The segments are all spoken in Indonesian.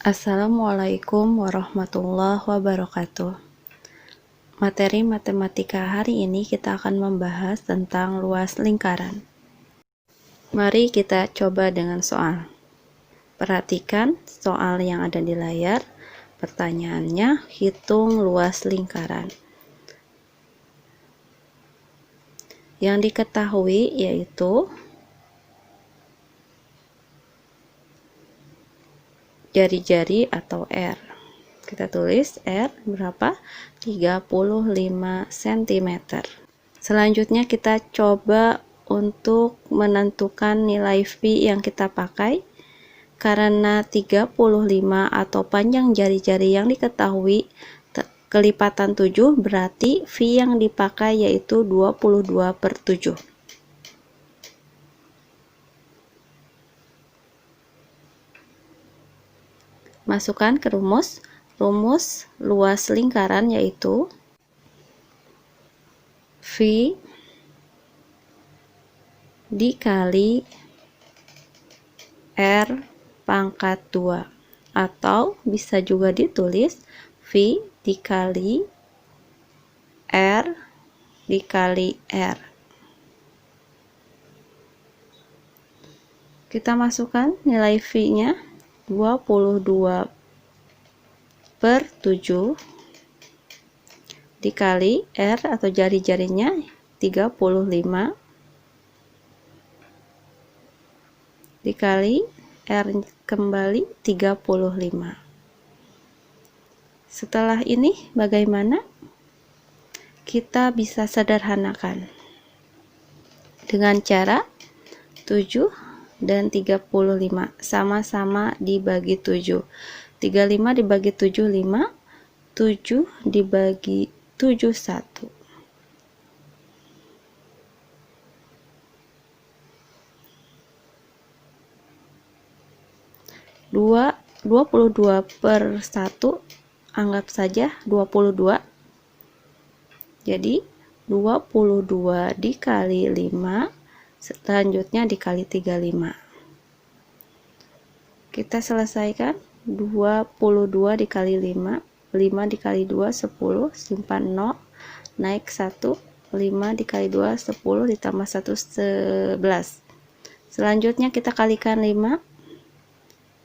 Assalamualaikum warahmatullahi wabarakatuh. Materi matematika hari ini kita akan membahas tentang luas lingkaran. Mari kita coba dengan soal. Perhatikan soal yang ada di layar. Pertanyaannya, hitung luas lingkaran. Yang diketahui yaitu jari-jari atau R. Kita tulis R berapa? 35 cm. Selanjutnya kita coba untuk menentukan nilai V yang kita pakai. Karena 35 atau panjang jari-jari yang diketahui kelipatan 7, berarti V yang dipakai yaitu 22/7. Masukkan ke rumus. Rumus luas lingkaran yaitu V dikali R pangkat 2, atau bisa juga ditulis V dikali R dikali R. Kita masukkan nilai V-nya 22/7 dikali R atau jari-jarinya 35 dikali R kembali 35. Setelah ini bagaimana? Kita bisa sederhanakan dengan cara 7 dan 35 sama-sama dibagi 7. 35 dibagi 7 5, 7 dibagi 7 1. 22/1 anggap saja 22. Jadi 22 dikali 5, selanjutnya dikali 35. Kita selesaikan. 22 dikali 5, 5 dikali 2 10, simpan 0, naik 1, 5 dikali 2 10 ditambah 1 11. Selanjutnya kita kalikan 5.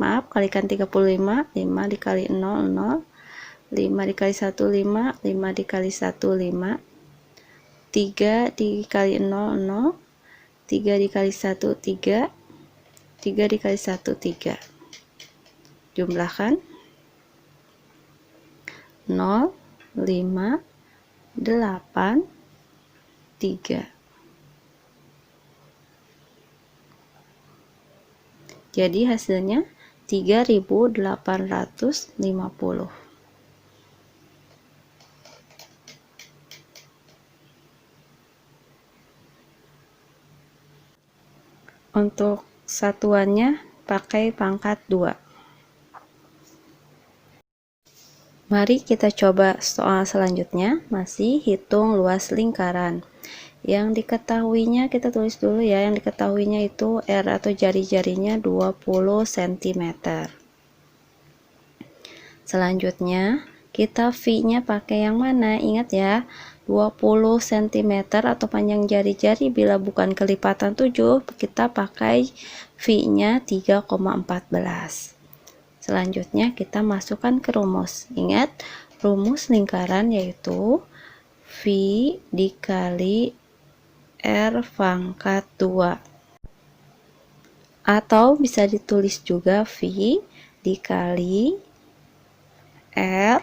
Maaf, kalikan 35. 5 dikali 0 0, 5 dikali 1 5, 5 dikali 1 5, 3 dikali 0 0, 3 dikali 1 3, 3 dikali 1 3. Jumlahkan 0 5 8 3. Jadi hasilnya 3850. Untuk satuannya pakai pangkat 2. Mari kita coba soal selanjutnya, masih hitung luas lingkaran. Yang diketahuinya kita tulis dulu ya, yang diketahuinya itu R atau jari-jarinya 20 cm. Selanjutnya kita V-nya pakai yang mana? Ingat ya, 20 cm atau panjang jari-jari bila bukan kelipatan 7, kita pakai V-nya 3,14. Selanjutnya kita masukkan ke rumus. Ingat, rumus lingkaran yaitu V dikali R pangkat 2. Atau bisa ditulis juga V dikali R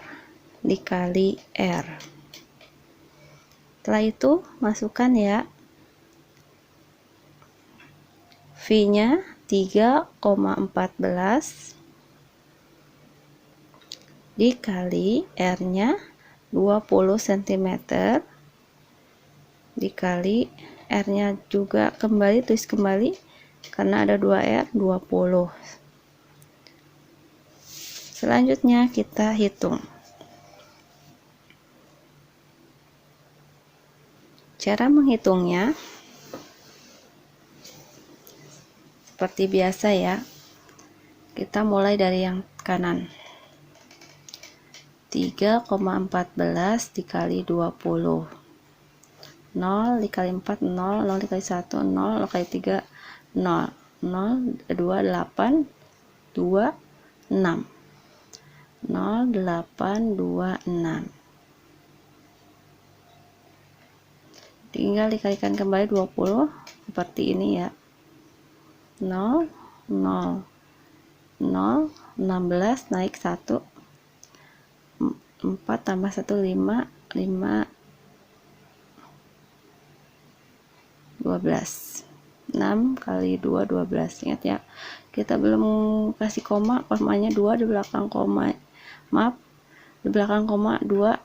dikali R. Setelah itu masukkan ya. V-nya 3,14 dikali R-nya 20 cm dikali R-nya juga kembali, tulis kembali karena ada 2R, 20. Selanjutnya kita hitung. Cara menghitungnya seperti biasa ya. Kita mulai dari yang kanan. 3,14 dikali 20. 0 dikali 4 0, 0 dikali 1 0, 0 kali 3 0, 0 2 8 2 6, 0 8 2 6. Tinggal dikalikan kembali 20 seperti ini ya. 0 0 0 16 naik 1, 4 tambah 1 5, 5 12, 6 kali 2 12. Ingat ya, kita belum kasih koma, komanya 2 di belakang koma, maaf, di belakang koma 2.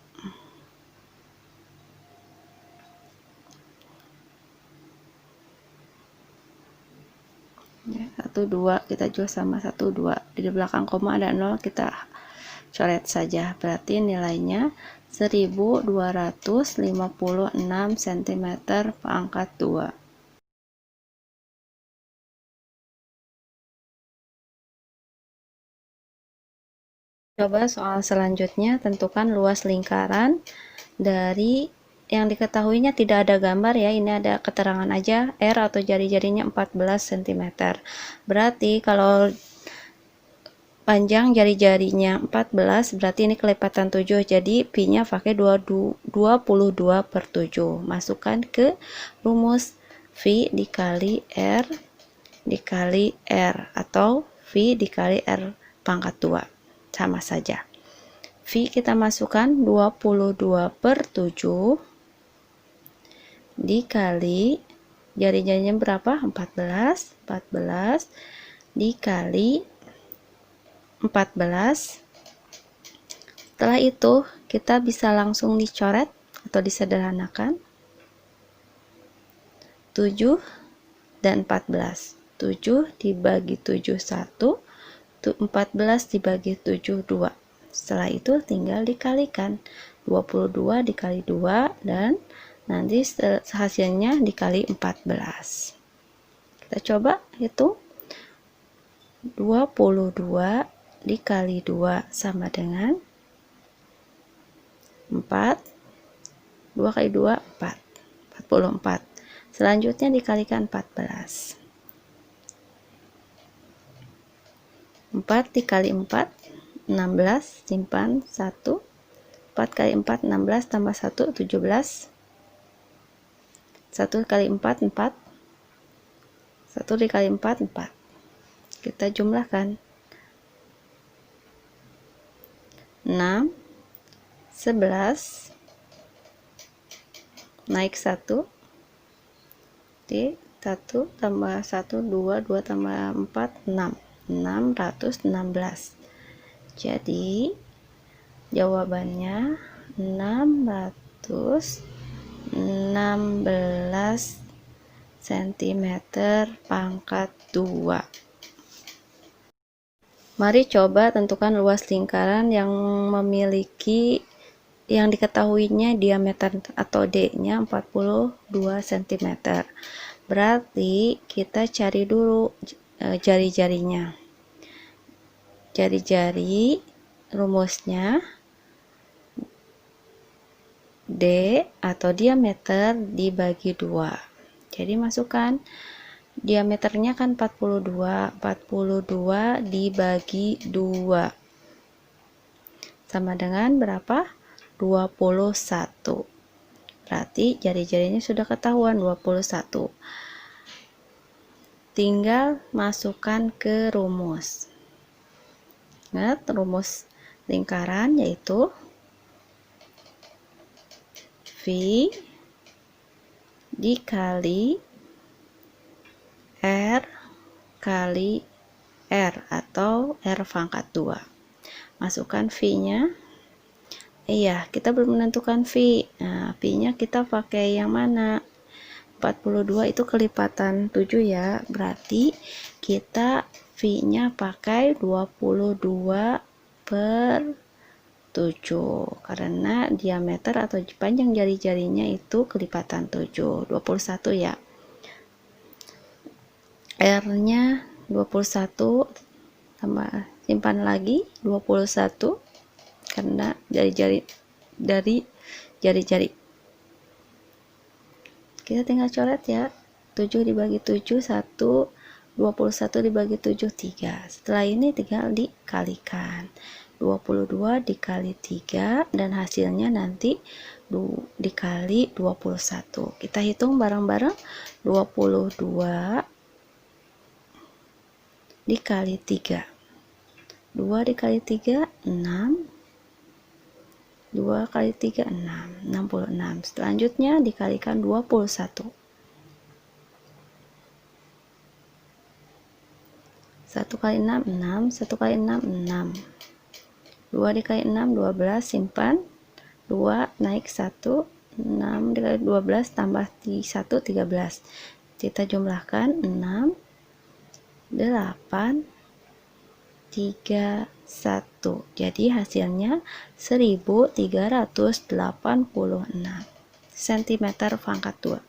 Ya, 1 2 kita jual sama 1 2, di belakang koma ada 0, kita coret saja. Berarti nilainya 1256 cm pangkat 2. Coba soal selanjutnya, tentukan luas lingkaran dari yang diketahuinya tidak ada gambar ya, ini ada keterangan aja, R atau jari-jarinya 14 cm. Berarti kalau panjang jari-jarinya 14, berarti ini kelipatan 7, jadi pi-nya pakai 22/7. Masukkan ke rumus V dikali R dikali R atau V dikali R pangkat 2. Sama saja. V kita masukkan 22/7 dikali jari-jarinya berapa? 14 dikali 14. Setelah itu kita bisa langsung dicoret atau disederhanakan 7 dan 14. 7 dibagi 7 1, 14 dibagi 7 2. Setelah itu tinggal dikalikan 22 dikali 2 dan nanti hasilnya dikali 14. Kita coba hitung. 22 dikali 2 sama dengan 4. 2 kali 2 4, 44. Selanjutnya dikalikan 14. 4 dikali 4 16, simpan 1. 4 kali 4 16 tambah 1 17. 1 kali 4 4. 1 dikali 4 4. Kita jumlahkan 6 11 naik 1 di 1 tambah 1 2, 2 tambah 4 6, 616. Jadi jawabannya 616 cm pangkat 2. Mari coba tentukan luas lingkaran yang memiliki yang diketahuinya diameter atau D-nya 42 cm. Berarti kita cari dulu jari-jarinya. Jari-jari rumusnya D atau diameter dibagi 2. Jadi masukkan diameternya kan 42 dibagi 2 sama dengan berapa? 21. Berarti jari-jarinya sudah ketahuan 21. Tinggal masukkan ke rumus. Ingat rumus lingkaran yaitu V dikali R kali R atau R pangkat 2. Masukkan V-nya. Iya, kita belum menentukan V. Nah, V-nya kita pakai yang mana? 42 itu kelipatan 7 ya. Berarti kita V-nya pakai 22/7 karena diameter atau panjang jari-jarinya itu kelipatan 7, 21 ya. R-nya 21 tambah simpan lagi 21 karena dari jari-jari kita tinggal coret ya. 7 dibagi 7 1, 21 dibagi 7 3. Setelah ini tinggal dikalikan. 22 dikali 3 dan hasilnya nanti dikali 21. Kita hitung bareng-bareng. 22 dikali 3. 2 dikali 3 6. 2 kali 3 6. 66. Selanjutnya dikalikan 21. 1 kali 6 6. 1 kali 6 6. 2 dikali 6 12, simpan 2 naik 1, 6 dikali 12 tambah 1 13. Kita jumlahkan 6 8 3 1. Jadi hasilnya 1386 cm pangkat 2.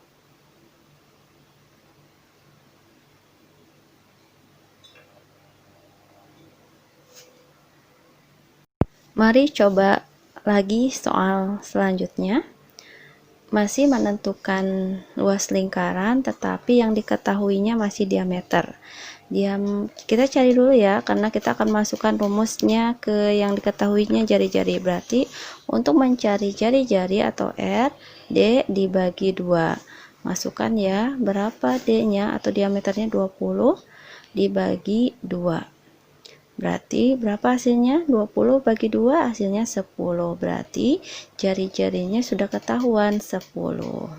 Mari coba lagi soal selanjutnya. Masih menentukan luas lingkaran, tetapi yang diketahuinya masih diameter. Kita cari dulu ya, karena kita akan masukkan rumusnya ke yang diketahuinya jari-jari. Berarti untuk mencari jari-jari atau R, D dibagi 2. Masukkan ya, berapa D-nya atau diameternya 20 dibagi 2. Berarti berapa hasilnya? 20 bagi 2 hasilnya 10. Berarti jari-jarinya sudah ketahuan 10.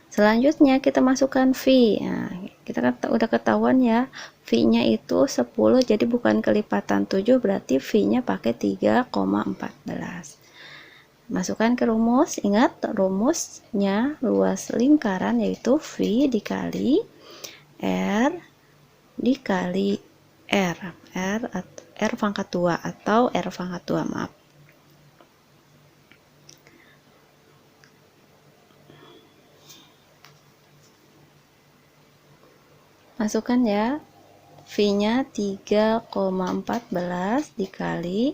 Selanjutnya kita masukkan V. Nah, kita kan udah ketahuan ya, V-nya itu 10, jadi bukan kelipatan 7, berarti V-nya pakai 3,14. Masukkan ke rumus. Ingat rumusnya luas lingkaran yaitu V dikali R dikali R pangkat 2 atau R pangkat 2, maaf. Masukkan ya, V-nya 3,14 dikali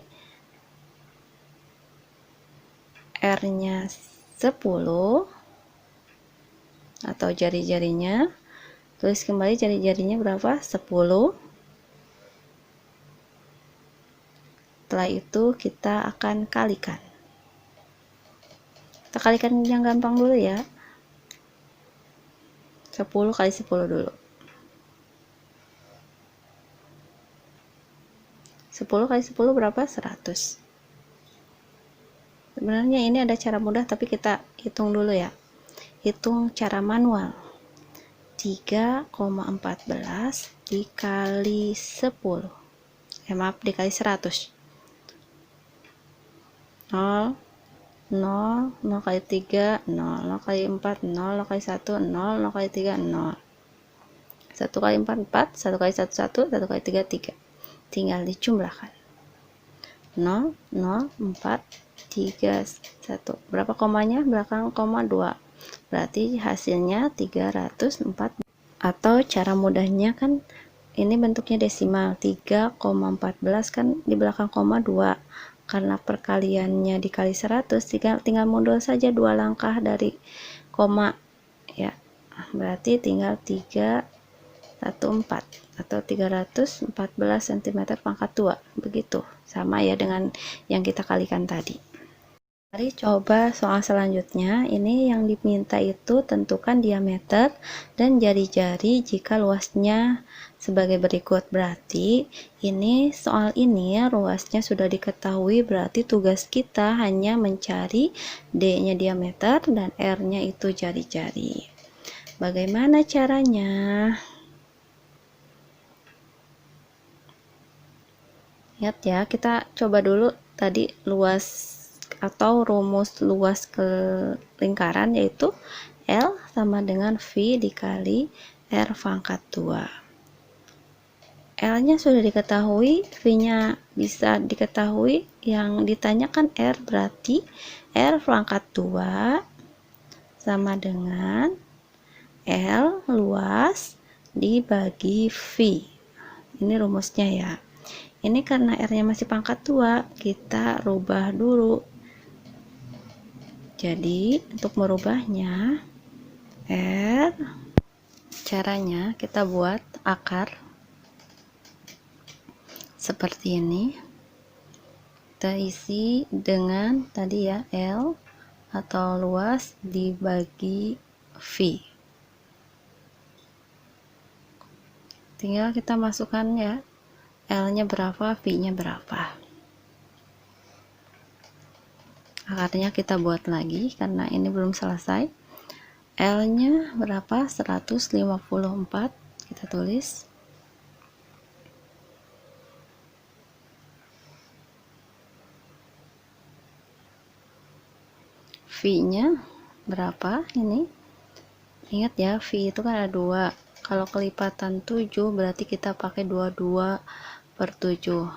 R-nya 10 atau jari-jarinya. Tulis kembali jari-jarinya berapa? 10. Setelah itu kita akan kalikan. Kita kalikan yang gampang dulu ya. 10 kali 10 dulu. 10 kali 10 berapa? 100. Sebenarnya ini ada cara mudah, tapi kita hitung dulu ya. Hitung cara manual. 3,14 dikali 10. Maaf, dikali 100. 0, 0, 0 kali 3, 0, 0 kali 4, 0, 0 kali 1, 0, 0 kali 3, 0. 1 kali 4, 4, 1 kali 1, 1, 1 kali 3, 3. Tinggal dijumlahkan. 0, 0, 4, 3, 1. Berapa komanya? Belakang koma 2. Berarti hasilnya 304. Atau cara mudahnya kan ini bentuknya desimal, 3,14 kan di belakang koma 2. Karena perkaliannya dikali 100, tinggal mundur saja 2 langkah dari koma ya. Berarti tinggal 314 atau 314 cm pangkat 2. Begitu. Sama ya dengan yang kita kalikan tadi. Mari coba soal selanjutnya. Ini yang diminta itu tentukan diameter dan jari-jari jika luasnya sebagai berikut. Berarti ini soal ini luasnya sudah diketahui, berarti tugas kita hanya mencari D-nya diameter dan R-nya itu jari-jari. Bagaimana caranya? Lihat ya, kita coba dulu tadi luas atau rumus luas ke lingkaran yaitu L sama dengan V dikali R pangkat 2. L nya sudah diketahui, V nya bisa diketahui, yang ditanyakan R, berarti R pangkat 2 sama dengan L luas dibagi V. Ini rumusnya ya. Ini karena R-nya masih pangkat 2, kita rubah dulu. Jadi untuk merubahnya, R, caranya kita buat akar seperti ini. Kita isi dengan tadi ya, L atau luas dibagi V. Tinggal kita masukkan ya, L-nya berapa, V-nya berapa. Akarnya kita buat lagi karena ini belum selesai. L-nya berapa? 154. Kita tulis. V-nya berapa? Ini ingat ya, V itu kan ada 2. Kalau kelipatan 7 berarti kita pakai 22/7.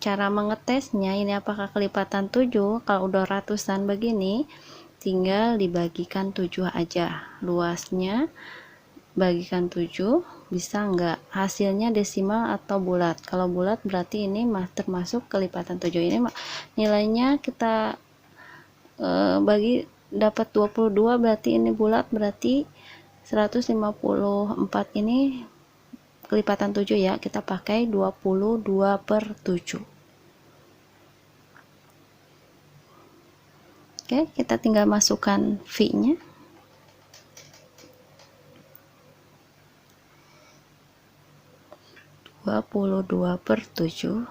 Cara mengetesnya ini apakah kelipatan 7. Kalau udah ratusan begini tinggal dibagikan 7 aja, luasnya bagikan 7, bisa enggak hasilnya desimal atau bulat. Kalau bulat berarti ini termasuk kelipatan 7. Ini nilainya kita bagi dapat 22, berarti ini bulat, berarti 154 ini kelipatan 7 ya, kita pakai 22/7. Oke, kita tinggal masukkan V-nya. (22/7).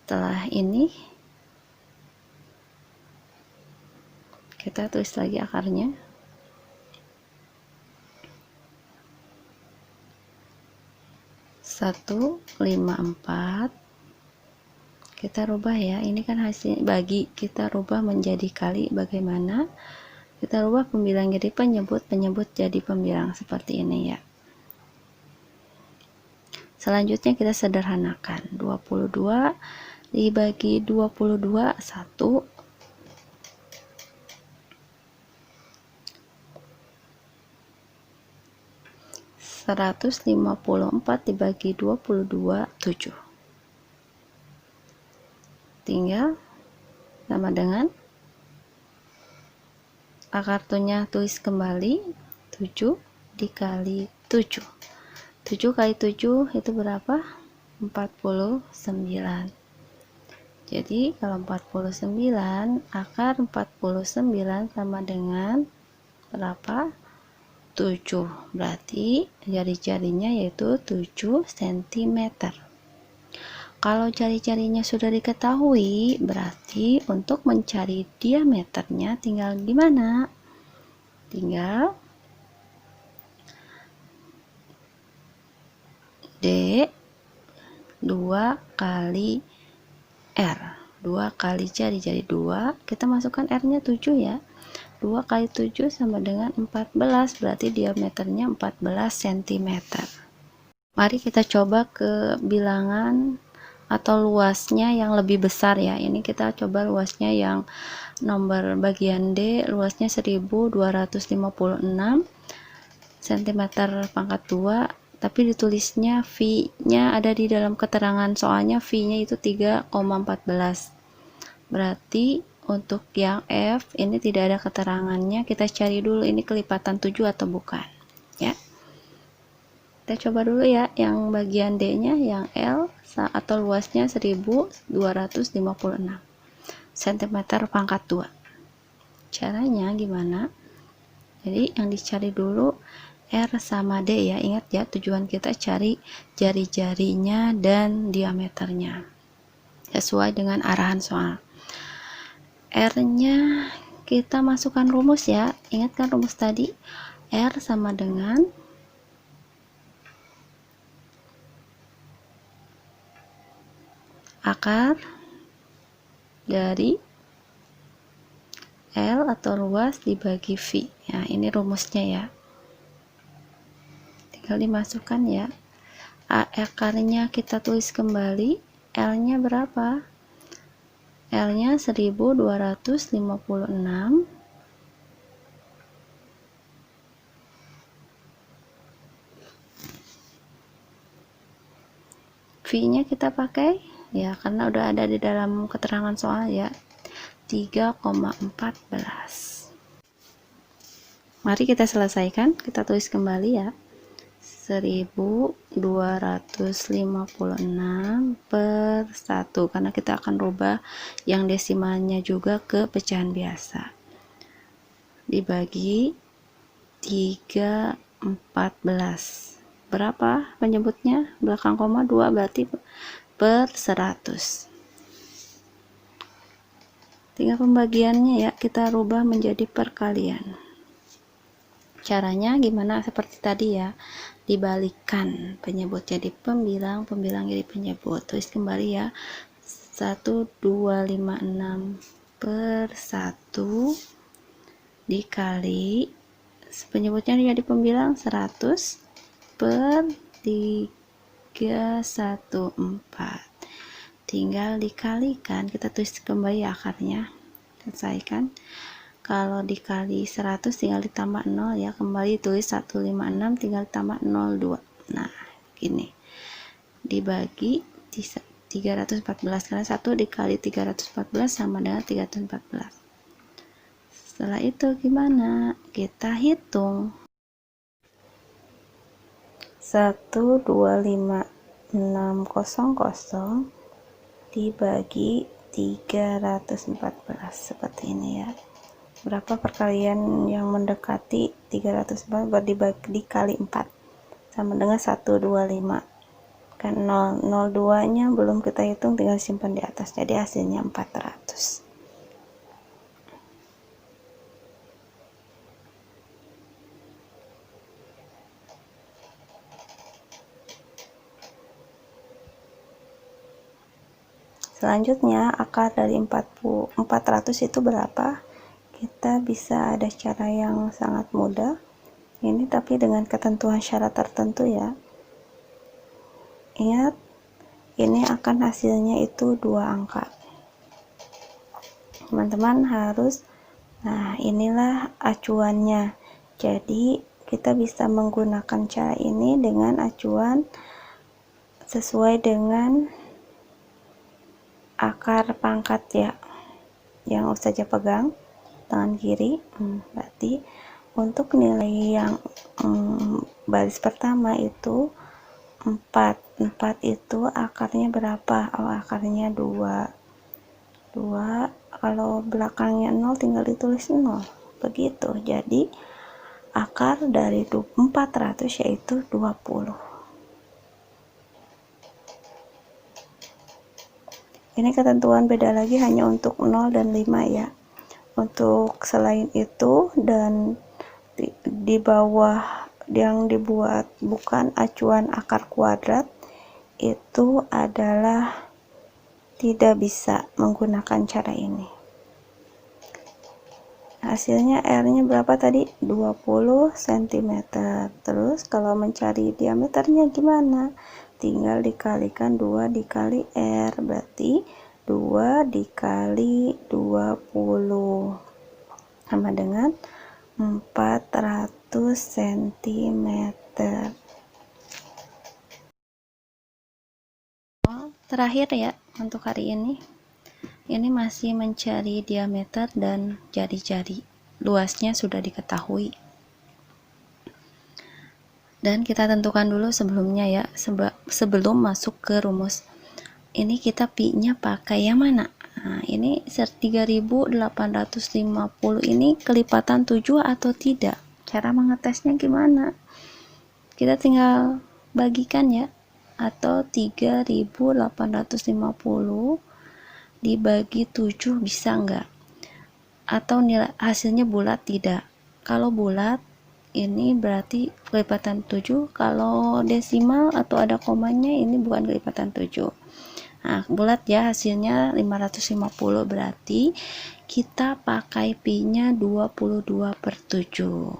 Setelah ini kita tulis lagi akarnya. Satu 54. Kita rubah ya, ini kan hasil bagi, kita rubah menjadi kali. Bagaimana? Kita rubah pembilang jadi penyebut, penyebut jadi pembilang seperti ini ya. Selanjutnya kita sederhanakan. 22 dibagi 22, 1. 154 dibagi 22, 7. Tinggal sama dengan akarnya, tulis kembali 7 dikali 7. 7 kali 7 itu berapa? 49. Jadi kalau 49, akar 49 sama dengan berapa? 7. Berarti jari-jarinya yaitu 7 cm. Kalau jari-jarinya sudah diketahui, berarti untuk mencari diameternya tinggal gimana? Tinggal D 2 kali R. 2 kali jari-jari 2, kita masukkan R-nya 7 ya. 2 kali 7 sama dengan 14, berarti diameternya 14 cm. Mari kita coba ke bilangan atau luasnya yang lebih besar ya. Ini kita coba luasnya yang nomor bagian D, luasnya 1256 cm pangkat 2, tapi ditulisnya V-nya ada di dalam keterangan, soalnya V-nya itu 3,14. Berarti untuk yang F ini tidak ada keterangannya. Kita cari dulu ini kelipatan 7 atau bukan ya. Kita coba dulu ya yang bagian D nya, yang L atau luasnya 1256 cm pangkat 2. Caranya gimana? Jadi yang dicari dulu R sama D ya. Ingat ya, tujuan kita cari jari-jarinya dan diameternya sesuai dengan arahan soal. R-nya kita masukkan rumus ya. Ingat kan rumus tadi? R sama dengan akar dari L atau luas dibagi V. Ya, ini rumusnya ya. Tinggal dimasukkan ya. Akarnya kita tulis kembali. L-nya berapa? L-nya 1256 . V-nya kita pakai ya karena udah ada di dalam keterangan soal ya, 3,14. Mari kita selesaikan, kita tulis kembali ya. 1256 per 1, karena kita akan rubah yang desimalnya juga ke pecahan biasa, dibagi 314. Berapa penyebutnya? Belakang koma 2 berarti per 100. Tinggal pembagiannya ya, kita rubah menjadi perkalian. Caranya gimana? Seperti tadi ya, dibalikkan penyebut jadi pembilang, pembilang jadi penyebut. Tulis kembali ya, 1256 per 1 dikali penyebutnya jadi pembilang 100 per 314, tinggal dikalikan, kita tulis kembali akarnya, selesaikan. Kalau dikali 100 tinggal ditambah 0 ya, kembali tulis 156 tinggal ditambah 02. Nah gini, dibagi 314, karena 1 dikali 314 sama dengan 314. Setelah itu gimana? Kita hitung. 125.600 dibagi 314 seperti ini ya. Berapa perkalian yang mendekati 314 dikali 4 sama dengan 125. Kan 002 nya belum kita hitung, tinggal simpan di atas, jadi hasilnya 400. Selanjutnya akar dari 400 itu berapa? Kita bisa ada cara yang sangat mudah ini, tapi dengan ketentuan syarat tertentu ya. Ingat, ini akan hasilnya itu 2 angka. Teman-teman harus, nah inilah acuannya. Jadi kita bisa menggunakan cara ini dengan acuan sesuai dengan akar pangkat ya, yang saja pegang tangan kiri. Berarti untuk nilai yang baris pertama itu 4 itu akarnya berapa? Oh, akarnya 2. Kalau belakangnya 0 tinggal ditulis 0 begitu. Jadi akar dari 400 yaitu 20. Ini ketentuan beda lagi hanya untuk 0 dan 5 ya. Untuk selain itu dan di bawah yang dibuat bukan acuan akar kuadrat itu adalah tidak bisa menggunakan cara ini. Hasilnya R-nya berapa tadi? 20 cm. Terus kalau mencari diameternya gimana? Tinggal dikalikan 2 dikali R, berarti 2 dikali 20 sama dengan 400 cm. Terakhir ya untuk hari ini masih mencari diameter dan jari-jari. Luasnya sudah diketahui dan kita tentukan dulu sebelumnya ya, sebelum masuk ke rumus. Ini kita pi-nya pakai yang mana? Nah, ini 3850 ini kelipatan 7 atau tidak? Cara mengetesnya gimana? Kita tinggal bagikan ya, atau 3850 dibagi 7 bisa enggak? Atau nilai hasilnya bulat tidak? Kalau bulat ini berarti kelipatan 7, kalau desimal atau ada komanya ini bukan kelipatan 7. Nah, bulat ya, hasilnya 550, berarti kita pakai pi-nya 22/7.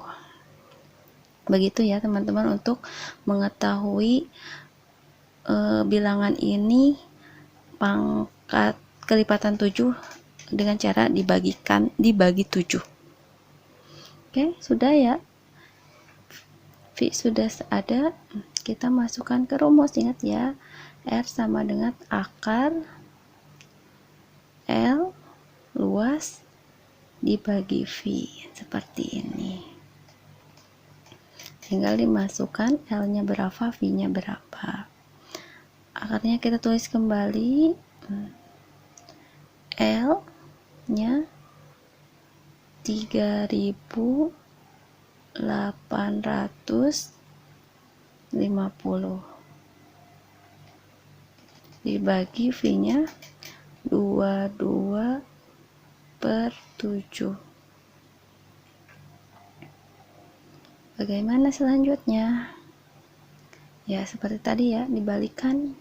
Begitu ya teman-teman, untuk mengetahui bilangan ini pangkat kelipatan 7 dengan cara dibagi 7. Oke, sudah ya. V sudah ada. kita masukkan ke rumus. Ingat ya, R sama dengan akar L luas dibagi V, seperti ini. Tinggal dimasukkan L-nya berapa, V-nya berapa. Akarnya kita tulis kembali. L-nya 3.850 dibagi V-nya 22/7. Bagaimana selanjutnya? Ya, seperti tadi ya, dibalikan.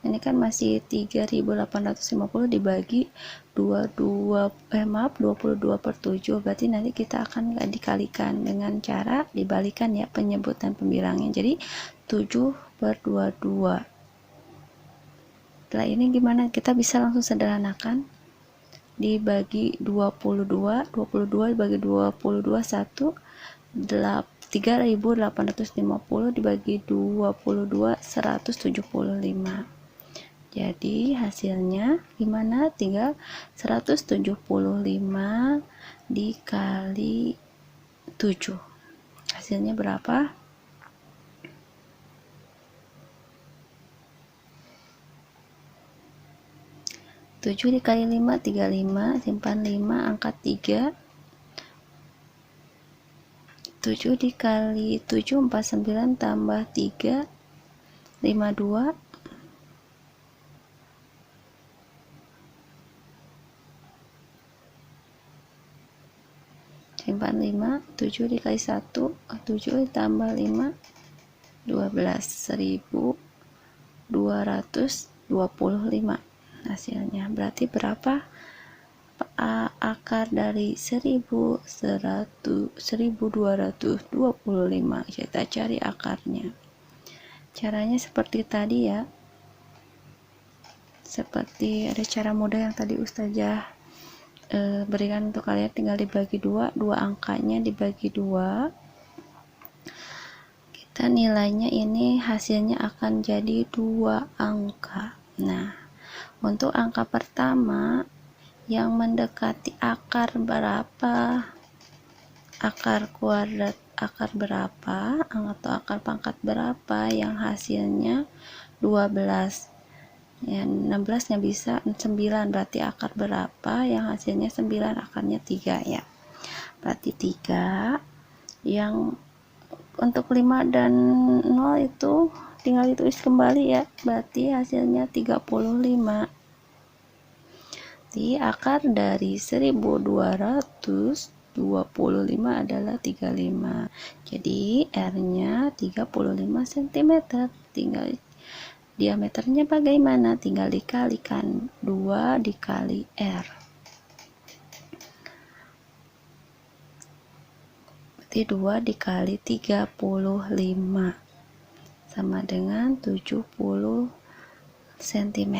Ini kan masih 3.850 dibagi 22/7, berarti nanti kita akan dikalikan dengan cara dibalikan ya penyebutan pembilangnya. Jadi 7/22. Setelah ini gimana? Kita bisa langsung sederhanakan. Dibagi 22 dibagi 22 1, 3.850 dibagi 22 175. Jadi hasilnya gimana? Tinggal 175 dikali 7. Hasilnya berapa? 7 dikali 5, 35, simpan 5, angkat 3. 7 dikali 7, 49, tambah 3, 52. Simpan 5, 7 dikali 1, 7 ditambah 5, 12, 1.225 hasilnya. Berarti berapa? Akar dari 1.225. Kita cari akarnya. Caranya seperti tadi ya. Seperti ada cara mudah yang tadi Ustazah berikan untuk kalian, tinggal dibagi 2, angkanya dibagi 2. Kita nilainya ini hasilnya akan jadi 2 angka. Nah, untuk angka pertama yang mendekati akar berapa? Akar kuadrat akar berapa atau akar pangkat berapa yang hasilnya 12. Ya, 16 nggak bisa, 9 berarti akar berapa yang hasilnya 9, akarnya 3 ya. Berarti 3. Yang untuk 5 dan 0 itu tinggal ditulis kembali ya, berarti hasilnya 35. Di akar dari 1.225 adalah 35. Jadi R-nya 35 cm. Tinggal diameternya bagaimana? Tinggal dikalikan 2 dikali R. Berarti 2 dikali 35 sama dengan 70 cm.